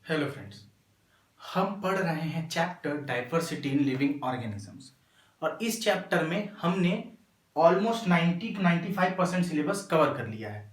Hello friends, हम पढ़ रहे हैं chapter diversity in living organisms. और इस चैप्टर में हमने ऑलमोस्ट 90 to 95% सिलेबस कवर कर लिया है।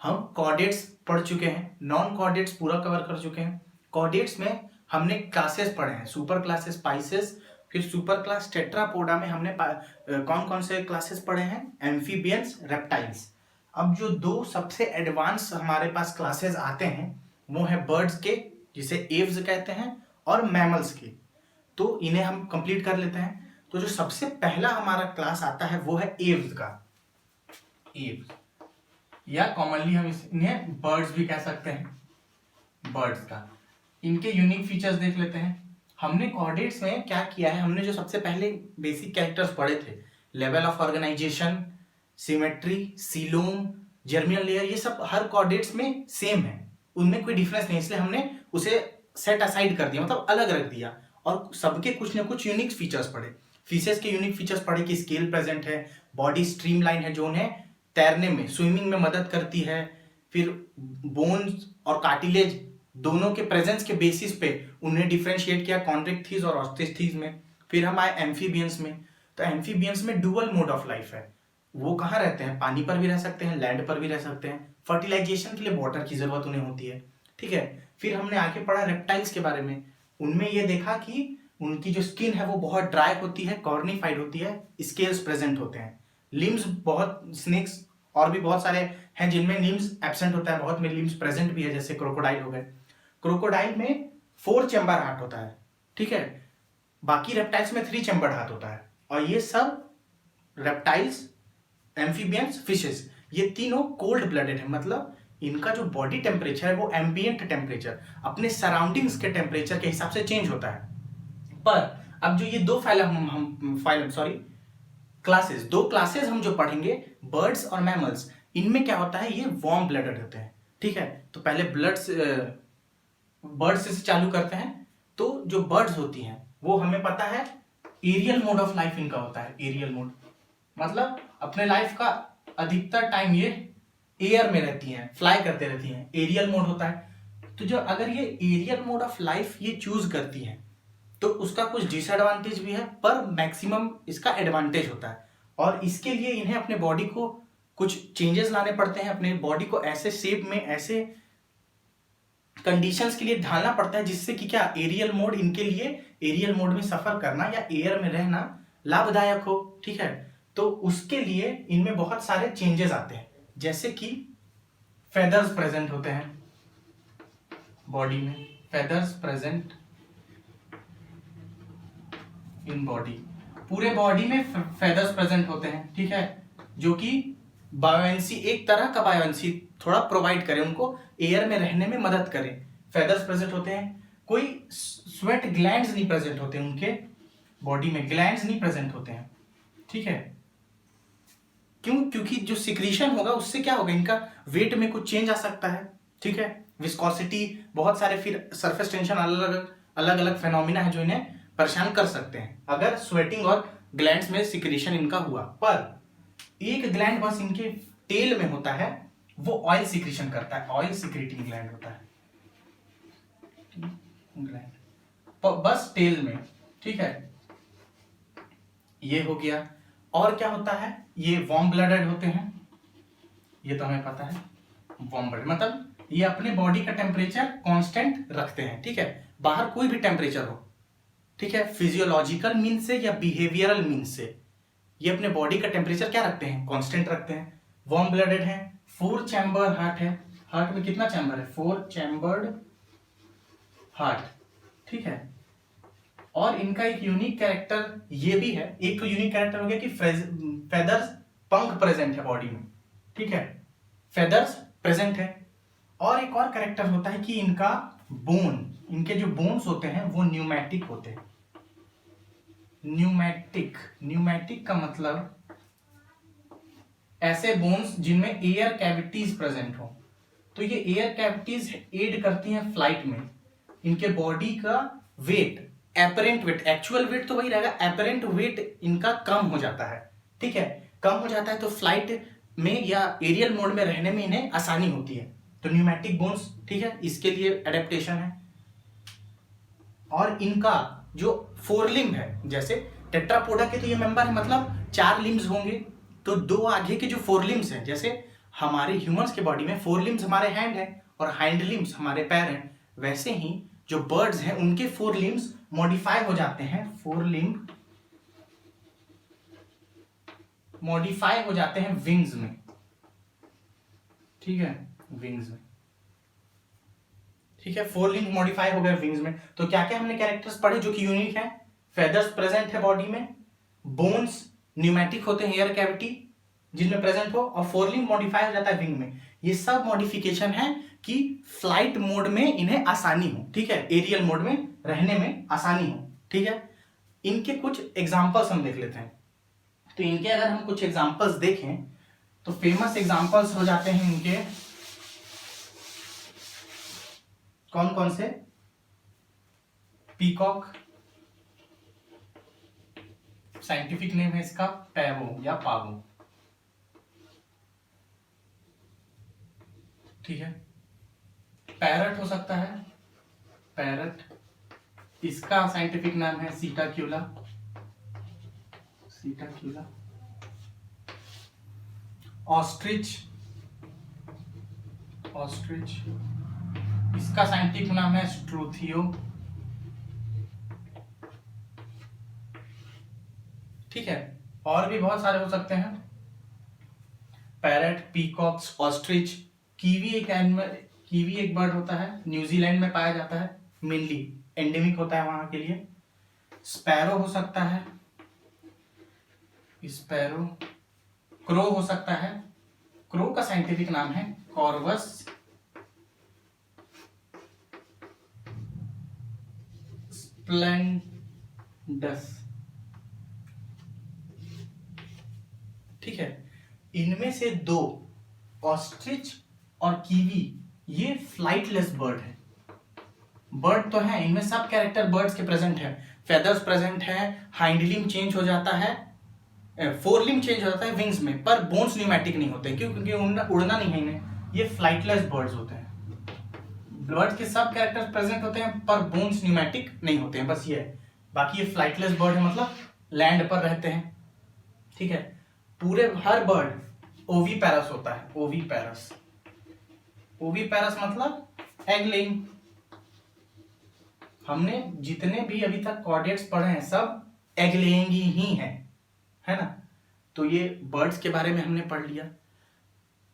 हम कॉर्डेट्स पढ़ चुके हैं, नॉन कॉर्डेट्स पूरा कवर कर चुके हैं। कॉर्डेट्स में हमने क्लासेस पढ़े हैं, सुपर क्लासेस स्पाइसेस, फिर सुपर क्लास टेट्रापोडा में हमने कौन कौन से क्लासेस पढ़े हैं, एम्फीबियंस, रेप्टाइल्स। अब जो दो सबसे एडवांस हमारे पास क्लासेस आते हैं वो है बर्ड्स के, जिसे एव्स कहते हैं, और मैमल्स के। तो इन्हें हम कंप्लीट कर लेते हैं। तो जो सबसे पहला हमारा क्लास आता है वो है एव्स का। एव्स या कॉमनली हम इन्हें बर्ड्स भी कह सकते हैं। बर्ड्स का इनके यूनिक फीचर्स देख लेते हैं। हमने कॉर्डेट्स में क्या किया है, हमने जो सबसे पहले बेसिक कैरेक्टर्स पढ़े थे, level of organisation, symmetry, coelom, germinal layer, ये सब हर कॉर्डेट्स में सेम है, उनमें कोई डिफरेंस नहीं, इसलिए हमने उसे सेट असाइड कर दिया, मतलब अलग रख दिया। और सबके कुछ ना कुछ यूनिक फीचर्स पढ़े। फिशेस के यूनिक फीचर्स पढ़े कि स्केल प्रेजेंट है, बॉडी स्ट्रीमलाइन है जो उन्हें तैरने में, स्विमिंग में मदद करती है। फिर बोन्स और कार्टिलेज दोनों के प्रेजेंस के बेसिस पे उन्हें डिफरेंशिएट किया कॉन्ट्रिक्थिस और ऑस्टिथिस में। फिर हम आए एम्फीबियंस में। तो एम्फीबियंस में डुअल मोड ऑफ लाइफ है। वो कहाँ रहते हैं, पानी पर भी रह सकते हैं, लैंड पर भी रह सकते हैं। फर्टिलाइजेशन के लिए वाटर की जरूरत उन्हें होती है। ठीक है। फिर हमने आगे पढ़ा रेप्टाइल्स के बारे में। उनमें ये देखा कि उनकी जो स्किन है वो बहुत ड्राई होती है, कॉर्निफाइड होती है, स्केल्स प्रेजेंट होते हैं, लिम्स, बहुत स्नेक्स और भी बहुत सारे हैं जिनमें लिम्स एब्सेंट होता है, बहुत में लिम्स प्रेजेंट भी है, जैसे क्रोकोडाइल हो गए। क्रोकोडाइल में 4 चैम्बर हार्ट होता है। ठीक है। बाकी रेप्टाइल्स में 3 चैम्बर हार्ट होता है। और ये सब रेप्टाइल्स, एम्फीबियंस, फिशेस, ये तीनों कोल्ड ब्लडेड है, मतलब इनका जो बॉडी टेम्परेचर है वो एम्बिएंट टेम्परेचर, अपने सराउंडिंग्स के टेम्परेचर के हिसाब से चेंज होता है। पर अब जो ये दो क्लासेस, दो क्लासेस हम जो पढ़ेंगे, बर्ड्स और मैमल्स, इनमें क्या होता है, ये वार्म ब्लडेड होते हैं। ठीक है। तो पहले बर्ड्स से चालू करते हैं। तो जो बर्ड्स होती हैं वो हमें पता है एरियल मोड ऑफ लाइफ इनका होता है। एरियल मोड मतलब अपने लाइफ का अधिकतर टाइम ये एयर में रहती हैं, फ्लाई करते रहती हैं, एरियल मोड होता है। तो जो अगर ये एरियल मोड ऑफ लाइफ ये चूज करती हैं तो उसका कुछ डिसएडवांटेज भी है, पर मैक्सिमम इसका एडवांटेज होता है। और इसके लिए इन्हें अपने बॉडी को कुछ चेंजेस लाने पड़ते हैं, अपने बॉडी को ऐसे शेप में, ऐसे कंडीशंस के लिए ढालना पड़ता है जिससे कि क्या, एरियल मोड इनके लिए, एरियल मोड में सफर करना या एयर में रहना लाभदायक हो। ठीक है। तो उसके लिए इनमें बहुत सारे चेंजेस आते हैं, जैसे कि फेदर्स प्रेजेंट होते हैं बॉडी में, फेदर्स प्रेजेंट इन बॉडी, पूरे बॉडी में फेदर्स प्रेजेंट होते हैं। ठीक है। जो कि बायोएंसी, एक तरह का बायोएंसी थोड़ा प्रोवाइड करें, उनको एयर में रहने में मदद करें। फेदर्स प्रेजेंट होते हैं। कोई स्वेट ग्लैंड्स नहीं प्रेजेंट होते उनके बॉडी में, ग्लैंड्स नहीं प्रेजेंट होते हैं। ठीक है। क्यों? क्योंकि जो सिक्रीशन होगा उससे क्या होगा, इनका वेट में कुछ चेंज आ सकता है। ठीक है। विस्कोसिटी, बहुत सारे, फिर सरफेस टेंशन, अलग अलग फेनोमिना है जो इन्हें परेशान कर सकते हैं अगर स्वेटिंग और ग्लैंड्स में सिक्रीशन इनका हुआ। पर एक ग्लैंड बस इनके टेल में होता है, वो ऑयल सिक्रीशन करता है, ऑयल सिक्रीटिंग ग्लैंड होता है ग्लैंड, बस टेल में। ठीक है। ये हो गया। और क्या होता है, ये वार्म ब्लडेड होते हैं, ये तो हमें पता है। वार्म ब्लड मतलब ये अपने बॉडी का टेम्परेचर कांस्टेंट रखते हैं। ठीक है। बाहर कोई भी टेम्परेचर हो, ठीक है, फिजियोलॉजिकल मीन से या बिहेवियरल मीन से, ये अपने बॉडी का टेम्परेचर क्या रखते हैं, कांस्टेंट रखते हैं। वार्म ब्लडेड है। 4 चैम्बर हार्ट है। हार्ट में कितना चैम्बर है, 4 चैम्बर्ड हार्ट। ठीक है। और इनका एक यूनिक कैरेक्टर ये भी है, एक तो यूनिक कैरेक्टर हो गया कि फेदर्स, पंख प्रेजेंट है बॉडी में। ठीक है। फेदर्स प्रेजेंट है। और एक और कैरेक्टर होता है कि इनका बोन, इनके जो बोन्स होते हैं वो न्यूमैटिक होते हैं। न्यूमैटिक, न्यूमैटिक का मतलब ऐसे बोन्स जिनमें एयर कैविटीज प्रेजेंट हो। तो ये एयर कैविटीज एड करती हैं फ्लाइट में। इनके बॉडी का weight, apparent weight, actual weight तो वही रहेगा, एपरेंट वेट इनका कम हो जाता है। ठीक है। कम हो जाता है तो फ्लाइट में या एरियल मोड में रहने में इन्हें आसानी होती है। तो न्यूमेटिक बोन्स, ठीक है, इसके लिए एडेप्टेशन है। और इनका जो फोर लिम्ब है, जैसे टेट्रापोडा के तो ये मेंबर है, मतलब 4 लिम्ब्स होंगे, तो 2 आगे के जो फोर लिम्ब्स हैं, जैसे हमारे ह्यूमंस के बॉडी में 4 लिम्ब्स हमारे हैंड है और हाइंड लिम्ब्स हमारे पैर हैं, वैसे ही जो बर्ड्स हैं उनके 4 लिम्ब्स मॉडिफाई हो जाते हैं, 4 लिम्ब मॉडिफाई हो जाते हैं विंग्स में, ठीक है, विंग्स में, ठीक है, 4 लिम्ब मॉडिफाई हो गए विंग्स में। तो क्या क्या हमने कैरेक्टर्स पढ़े जो कि यूनिक है? फेदर्स प्रेजेंट है बॉडी में, बोन्स न्यूमेटिक होते हैं एयर कैविटी जिनमें प्रेजेंट हो, और 4 लिम्ब मॉडिफाई हो जाता है विंग में। ये सब मॉडिफिकेशन है कि फ्लाइट मोड में इन्हें आसानी हो, ठीक है, एरियल मोड में रहने में आसानी हो, ठीक है। इनके कुछ एग्जांपल्स हम देख लेते हैं। तो इनके अगर हम कुछ एग्जांपल्स देखें तो फेमस एग्जांपल्स हो जाते हैं इनके, कौन कौन से? पीकॉक, साइंटिफिक नेम है इसका पैवो या पावो, ठीक है। पैरट हो सकता है, पैरट, इसका साइंटिफिक नाम है सीटाक्यूला, सीटाक्यूला। ऑस्ट्रिच, ऑस्ट्रिच, इसका साइंटिफिक नाम है स्ट्रूथियो, ठीक है। और भी बहुत सारे हो सकते हैं, पैरट, पीकॉक्स, ऑस्ट्रिच। कीवी एक एनिमल, कीवी एक बर्ड होता है, न्यूजीलैंड में पाया जाता है, मेनली एंडेमिक होता है वहां के लिए। स्पैरो हो सकता है, स्पैरो। क्रो हो सकता है, क्रो का साइंटिफिक नाम है कॉर्वस स्प्लेंडस, ठीक है। इनमें से 2, ऑस्ट्रिच और कीवी, ये फ्लाइटलेस बर्ड है। बर्ड तो है, इनमें सब कैरेक्टर बर्ड्स के प्रेजेंट है, फेदर्स प्रेजेंट है, हाइंड लिम्ब चेंज हो जाता है, 4 लिम्ब चेंज हो जाता है विंग्स में, पर बोन्स न्यूमेटिक नहीं होते, क्यों? क्योंकि उड़ना नहीं है इन्हें, ये फ्लाइटलेस बर्ड्स होते हैं। बर्ड्स के सब कैरेक्टर्स प्रेजेंट होते हैं पर बोन्स न्यूमेटिक नहीं होते हैं, बस ये है। बाकी ये फ्लाइटलेस बर्ड है, मतलब लैंड पर रहते हैं, ठीक है। पूरे हर बर्ड ओवी पैरस होता है, ओवी पैरस, ओवी पैरस मतलब एग लेइंग। हमने जितने भी अभी तक कॉर्डेट्स पढ़े हैं सब एग लेइंग ही हैं, है ना। तो ये बर्ड्स के बारे में हमने पढ़ लिया।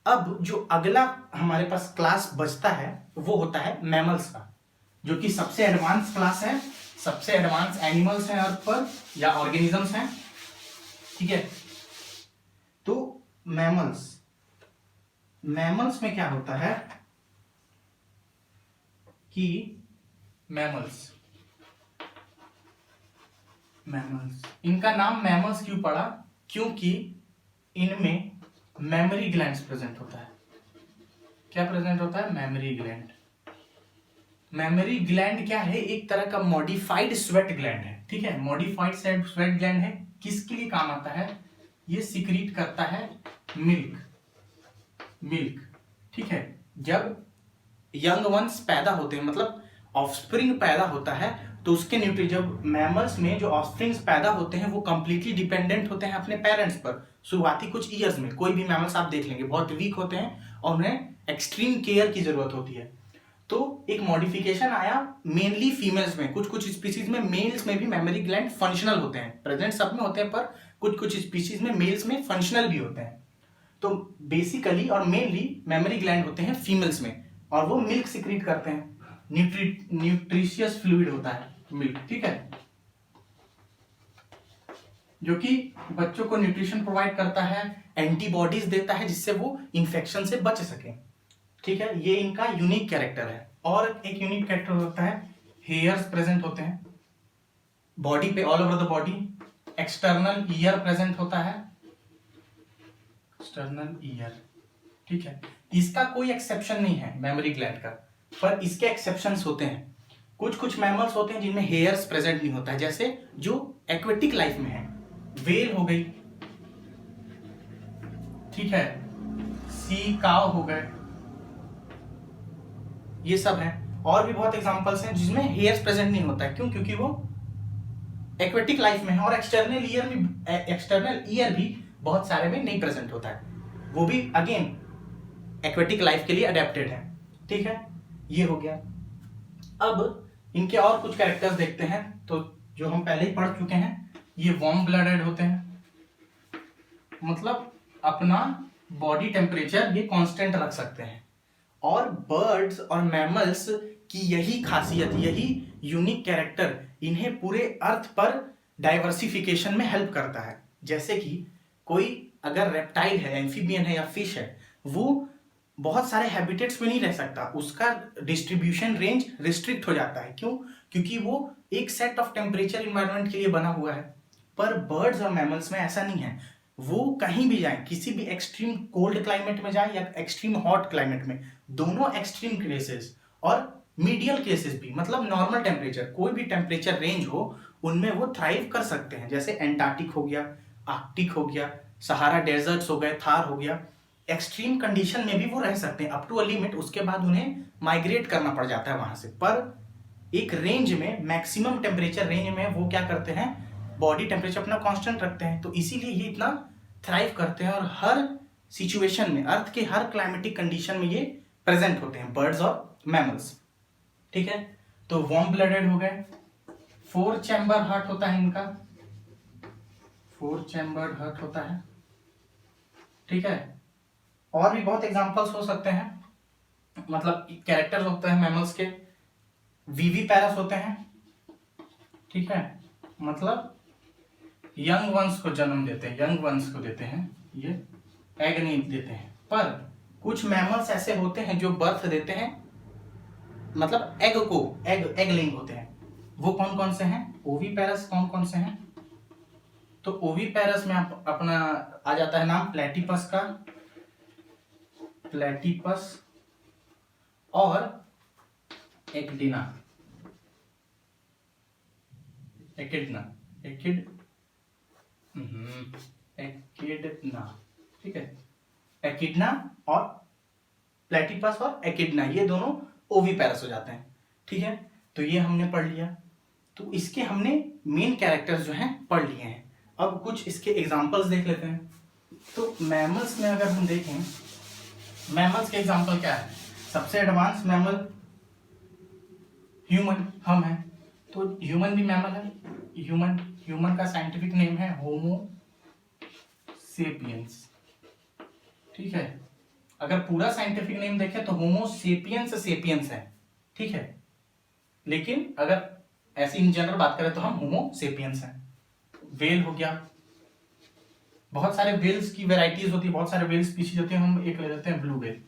अब जो अगला हमारे पास क्लास बचता है वो होता है मैमल्स का, जो कि सबसे एडवांस क्लास है, सबसे एडवांस एनिमल्स हैं अर्थ पर या ऑर्गेनिजम्स हैं, ठीक है। तो मैमल्स, मैमल्स में क्या होता है कि मैमल्स, मैमल्स, इनका नाम मैमल्स क्यों पड़ा? क्योंकि इनमें मेमोरी ग्लैंड्स प्रेजेंट होता है। क्या प्रेजेंट होता है? Memory gland. मेमोरी ग्लैंड क्या है? एक तरह का मॉडिफाइड स्वेट ग्लैंड है, ठीक है। मॉडिफाइड स्वेट ग्लैंड है, किसके लिए काम आता है? ये सिक्रीट करता है मिल्क, मिल्क, ठीक है। जब यंग वंस पैदा होते हैं, मतलब ऑफस्प्रिंग पैदा होता है, तो उसके न्यूट्री, जब मैमल्स में जो ऑफस्प्रिंग्स पैदा होते हैं वो कंप्लीटली डिपेंडेंट होते हैं अपने पेरेंट्स पर। शुरुआती कुछ ईयर्स में कोई भी मैमल्स आप देख लेंगे बहुत वीक होते हैं और उन्हें एक्सट्रीम केयर की जरूरत होती है। तो एक मॉडिफिकेशन आया मेनली फीमेल्स में, कुछ कुछ स्पीशीज में मेल्स में भी मेमोरी ग्लैंड फंक्शनल होते हैं, प्रेजेंट सब में होते हैं पर कुछ कुछ स्पीशीज में मेल्स में फंक्शनल भी होते हैं। तो बेसिकली और मेनली मेमोरी ग्लैंड होते हैं फीमेल्स में, और वो मिल्क सिक्रीट करते हैं, न्यूट्रिशियस फ्लूइड होता है मिल्क, ठीक है, जो कि बच्चों को न्यूट्रिशन प्रोवाइड करता है, एंटीबॉडीज देता है जिससे वो इन्फेक्शन से बच सके, ठीक है। ये इनका यूनिक कैरेक्टर है। और एक यूनिक कैरेक्टर होता है, हेयर्स प्रेजेंट होते हैं बॉडी पे, all over the body. External ear present होता है, एक्सटर्नल ईयर, ठीक है। इसका कोई एक्सेप्शन नहीं है मेमोरी ग्लैंड का, पर इसके एक्सेप्शंस होते हैं। कुछ कुछ मैमल्स होते हैं जिनमें हेयर्स प्रेजेंट नहीं होता है, जैसे जो एक्वेटिक लाइफ में है, वेल हो गई, ठीक है, सी काव हो गए, ये सब है। और भी बहुत एग्जांपल्स हैं जिसमें हेयर्स प्रेजेंट नहीं होता है। क्यों? क्योंकि वो एक्वेटिक लाइफ में है और एक्सटर्नल ईयर भी बहुत सारे में नहीं प्रेजेंट होता है, वो भी अगेन एक्वेटिक लाइफ के लिए अडेप्टेड है। ठीक है, ये हो गया। अब इनके और कुछ कैरेक्टर्स देखते हैं, तो जो हम पहले ही पढ़ चुके हैं, ये वार्म ब्लडेड होते हैं, मतलब अपना बॉडी टेम्परेचर ये कांस्टेंट रख सकते हैं। और बर्ड्स और मैमल्स की यही खासियत, यही यूनिक कैरेक्टर इन्हें पूरे अर्थ पर डाइवर्सिफिकेशन में हेल्प करता है। जैसे कि कोई अगर रेप्टाइल है, एम्फीबियन है या फिश है, वो बहुत सारे हैबिटेट्स में नहीं रह सकता, उसका डिस्ट्रीब्यूशन रेंज रिस्ट्रिक्ट हो जाता है। क्यों? क्योंकि वो एक सेट ऑफ टेम्परेचर इन्वायरमेंट के लिए बना हुआ है। पर बर्ड्स और मैमल्स में ऐसा नहीं है, वो कहीं भी जाएं, किसी भी एक्सट्रीम कोल्ड क्लाइमेट में जाएं या एक्सट्रीम हॉट क्लाइमेट में, दोनों एक्सट्रीम केसेस और मीडियल केसेस भी, मतलब नॉर्मल टेम्परेचर, कोई भी टेम्परेचर रेंज हो, उनमें वो थ्राइव कर सकते हैं। जैसे एंटार्क्टिक हो गया, आर्कटिक हो गया, सहारा डेजर्ट्स हो गए, थार हो गया, एक्सट्रीम कंडीशन में भी वो रह सकते हैं अप टू अ लिमिट। उसके बाद उन्हें माइग्रेट करना पड़ जाता है वहां से। पर एक रेंज में, मैक्सिमम टेम्परेचर रेंज में वो क्या करते हैं, बॉडी टेम्परेचर अपना कांस्टेंट रखते हैं। तो इसीलिए ये इतना थ्राइव करते हैं और हर सिचुएशन में, अर्थ के हर क्लाइमेटिक कंडीशन में ये प्रेजेंट होते हैं, बर्ड्स और मैमल्स। ठीक है, तो वार्म ब्लडेड हो गए। 4 चैम्बर हार्ट होता है इनका, 4 चैम्बर्ड हार्ट होता है। ठीक है, और भी बहुत एग्जांपल्स हो सकते हैं, मतलब कैरेक्टर्स होते हैं मैमल्स के। वीवी पैरस होते हैं, ठीक है, मतलब यंग वंस को जन्म देते हैं, यंग वंस को देते हैं, ये एग नहीं देते हैं। पर कुछ मैमल्स ऐसे होते हैं जो बर्थ देते हैं, मतलब एग लेइंग होते हैं। वो कौन कौन से हैं? ओवी पैरस कौन कौन से हैं? तो ओवी पैरस में अपना आ जाता है नाम प्लेटिपस का, प्लेटिपस और एकिडना, ठीक है, एकिडना और प्लेटिपस और एकिडना, ये दोनों ओवीपैरस हो जाते हैं। ठीक है, तो ये हमने पढ़ लिया। तो इसके हमने मेन कैरेक्टर्स जो हैं पढ़ लिए हैं। अब कुछ इसके एग्जांपल्स देख लेते हैं। तो मैमल्स में अगर हम देखें, मैमल्स के एग्जांपल क्या है? सबसे एडवांस मैमल ह्यूमन, हम हैं, तो ह्यूमन भी मैमल है। ह्यूमन का साइंटिफिक नेम है होमो सेपियंस। ठीक है, अगर पूरा साइंटिफिक नेम देखें तो होमो सेपियंस है। ठीक है, लेकिन अगर ऐसी इन जनरल बात करें तो हम होमो सेपियंस हैं। वेल हो गया, बहुत सारे वेल्स की वेराइटीज होती है, बहुत सारे वेल स्पीशीज होती है। हम एक ले लेते हैं ब्लू वेल।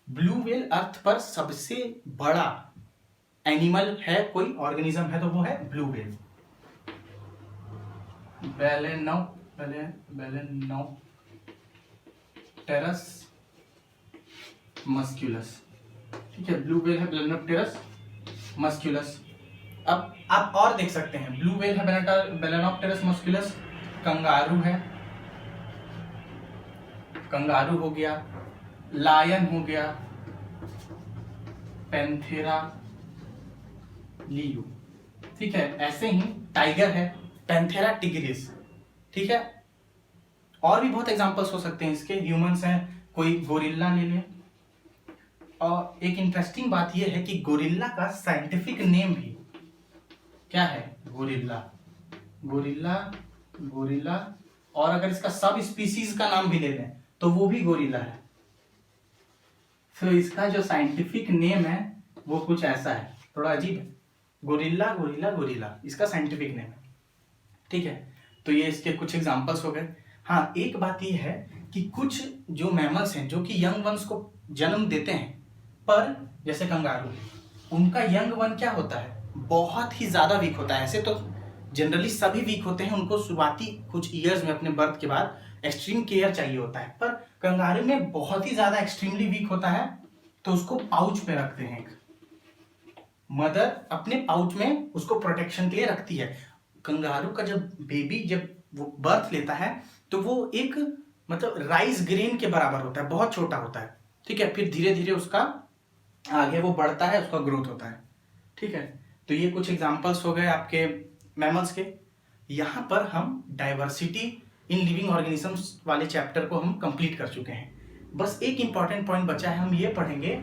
ब्लू वेल अर्थ पर सबसे बड़ा एनिमल है, कोई ऑर्गेनिज्म है तो वो है ब्लू वेल। बेलेनोप्टेरस मस्क्यूलस। ठीक है, ब्लू वेल है बेलेनोप्टेरस मस्क्यूलस। अब आप और देख सकते हैं, ब्लू वेल है बेलेनोप्टेरस मस्क्यूलस, कंगारू है, कंगारू हो गया, लायन हो गया, पैंथेरा लियो। ठीक है, ऐसे ही टाइगर है, पैंथेरा टिग्रिस। ठीक है, और भी बहुत एग्जांपल्स हो सकते हैं इसके। ह्यूमंस हैं, कोई गोरिल्ला ले ले। और एक इंटरेस्टिंग बात यह है कि गोरिल्ला का साइंटिफिक नेम भी क्या है? Gorilla, gorilla, gorilla. और अगर इसका सब स्पीसीज का नाम भी ले लें तो वो भी गोरिल्ला है। तो इसका जो साइंटिफिक नेम है वो कुछ ऐसा है, थोड़ा अजीब है, गोरिल्ला गोरिल्ला गोरिल्ला, इसका साइंटिफिक नेम है। ठीक है, तो ये इसके कुछ एग्जांपल्स हो गए। हाँ, एक बात ये है कि कुछ जो मैमल्स हैं जो कि यंग वंस को जन्म देते हैं, पर जैसे कंगारू, उनका यंग वन क्या होता है? बहुत ही ज्यादा वीक होता है। ऐसे तो जनरली सभी वीक होते हैं, उनको शुरुआती कुछ ईयर्स में अपने बर्थ के बाद एक्सट्रीम केयर चाहिए होता है, पर कंगारू में बहुत ही ज्यादा एक्सट्रीमली वीक होता है, तो उसको पाउच में रखते हैं। मदर अपने पाउच में उसको प्रोटेक्शन के लिए रखती है। कंगारू का जब बेबी जब वो बर्थ लेता है तो वो एक मतलब राइस ग्रेन के बराबर होता है, बहुत छोटा होता है। ठीक है, फिर धीरे धीरे उसका आगे वो बढ़ता है, उसका ग्रोथ होता है। ठीक है, तो ये कुछ एग्जांपल्स हो गए आपके मैमल्स के। यहाँ पर हम डाइवर्सिटी इन लिविंग ऑर्गेनिजम्स वाले चैप्टर को हम कंप्लीट कर चुके हैं। बस एक इंपॉर्टेंट पॉइंट बचा है, हम ये पढ़ेंगे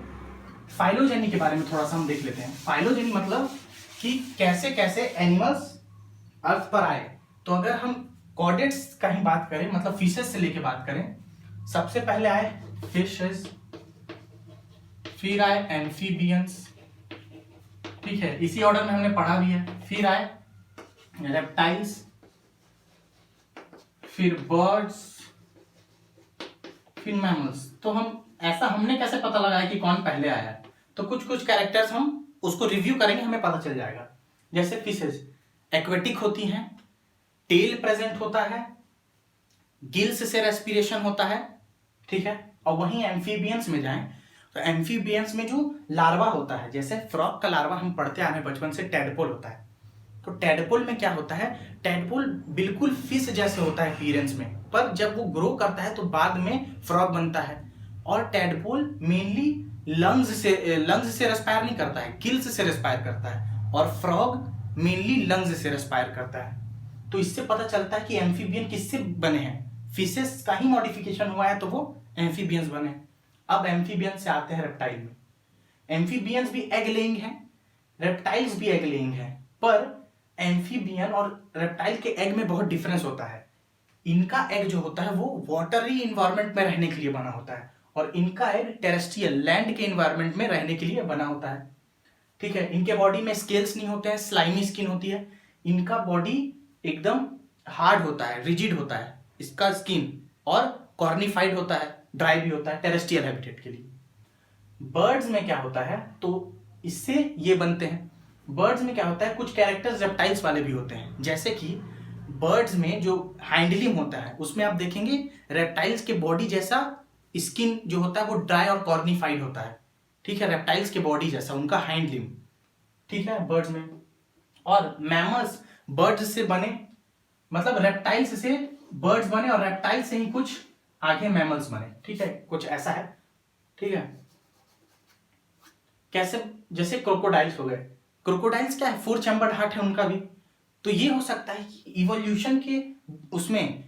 फाइलोजेनी के बारे में थोड़ा सा हम देख लेते हैं। फाइलोजेनी मतलब कि कैसे कैसे एनिमल्स अर्थ पर आए। तो अगर हम कॉर्डेट्स का ही बात करें, मतलब फिशेस से लेके बात करें, सबसे पहले आए फिशेस, फिर आए एम्फीबियंस, ठीक है, इसी ऑर्डर में हमने पढ़ा भी है। फिर आए रेप्टाइल्स, फिर बर्ड्स, फिर मैमल्स। तो हम ऐसा हमने कैसे पता लगाया कि कौन पहले आया है? तो कुछ कुछ कैरेक्टर्स हम उसको रिव्यू करेंगे, हमें पता चल जाएगा। जैसे फिशेस एक्वेटिक होती हैं, टेल प्रेजेंट होता है, गिल्स से रेस्पिरेशन होता है, ठीक है। और वहीं एम्फीबियंस में जाएं तो एम्फीबियंस में जो लार्वा होता है, जैसे फ्रॉग का लार्वा हम पढ़ते आ रहे हैं बचपन से, टैडपोल होता है। तो टैडपोल में क्या होता है, टैडपोल बिल्कुल फिश जैसे होता है अपीयरेंस में, पर जब वो ग्रो करता है तो बाद में फ्रॉग बनता है। और टैडपोल मेनली लंग्स से रेस्पायर नहीं करता है, गिल्स से रेस्पायर करता है, और फ्रॉग मेनली लंग्स से रेस्पायर करता है। तो इससे पता चलता है कि एम्फीबियन किससे बने हैं, फिशेस का ही मॉडिफिकेशन हुआ है तो वो एम्फीबियंस बने। अब एम्फीबियंस से आते हैं रेप्टाइल में। एम्फीबियंस भी एग लेइंग है, रेप्टाइल्स भी एग लेइंग है, पर एम्फीबियन और रेप्टाइल के एग में बहुत डिफरेंस होता है। इनका एग जो होता है वो वाटरी इन्वायरमेंट में रहने के लिए बना होता है, और इनका एग टेरेस्ट्रियल लैंड के इन्वायरमेंट में रहने के लिए बना होता है। ठीक है, इनके बॉडी में स्केल्स नहीं होते हैं, स्लाइमी स्किन होती है। इनका बॉडी एकदम हार्ड होता है, रिजिड होता है इसका स्किन, और कॉर्निफाइड होता है, ड्राई भी होता है टेरेस्ट्रियल हैबिटेट के लिए। बर्ड्स में क्या होता है, तो इससे ये बनते हैं। बर्ड्स में क्या होता है, कुछ कैरेक्टर्स रेप्टाइल्स वाले भी होते हैं। जैसे कि बर्ड्स में जो हाइंडलिम होता है उसमें आप देखेंगे रेप्टाइल्स के बॉडी जैसा स्किन जो होता है वो ड्राई और कॉर्निफाइड होता है। ठीक है, रेप्टाइल्स के बॉडी जैसा उनका हाइंडलिम, ठीक है, बर्ड्स में। और मैमल्स बर्ड्स से बने, मतलब रेप्टाइल्स से बर्ड्स बने और रेप्टाइल से ही कुछ आगे मैमल्स बने। ठीक है, कुछ ऐसा है। ठीक है, कैसे, जैसे क्रोकोडाइल्स हो गए। क्रोकोडाइल्स क्या है, 4 चैम्बर्ड हार्ट है उनका भी। तो ये हो सकता है कि इवोल्यूशन के उसमें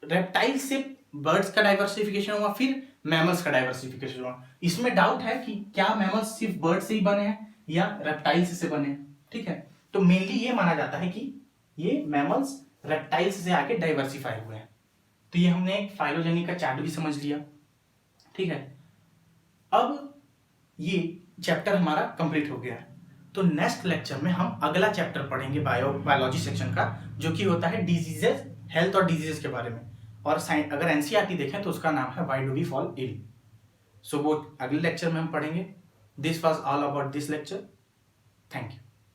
रेप्टाइल से बर्ड्स का डाइवर्सिफिकेशन हुआ, फिर मैमल्स का डाइवर्सिफिकेशन हुआ। इसमें डाउट है कि क्या मैमल्स सिर्फ बर्ड से ही बने हैं या रेप्टाइल्स से बने हैं। ठीक है, तो मेनली ये माना जाता है कि ये मैमल्स रेप्टाइल्स से आके डाइवर्सिफाई हुए हैं। तो ये हमने फाइलोजेनी का चार्ट भी समझ लिया। ठीक है, अब ये चैप्टर हमारा कंप्लीट हो गया है। तो नेक्स्ट लेक्चर में हम अगला चैप्टर पढ़ेंगे बायोलॉजी सेक्शन का, जो कि होता है डिजीजेस, हेल्थ और डिजीजेस के बारे में। और अगर एनसीईआरटी देखें तो उसका नाम है why do we fall ill. So वो अगले लेक्चर में हम पढ़ेंगे। This was all about this lecture. Thank you.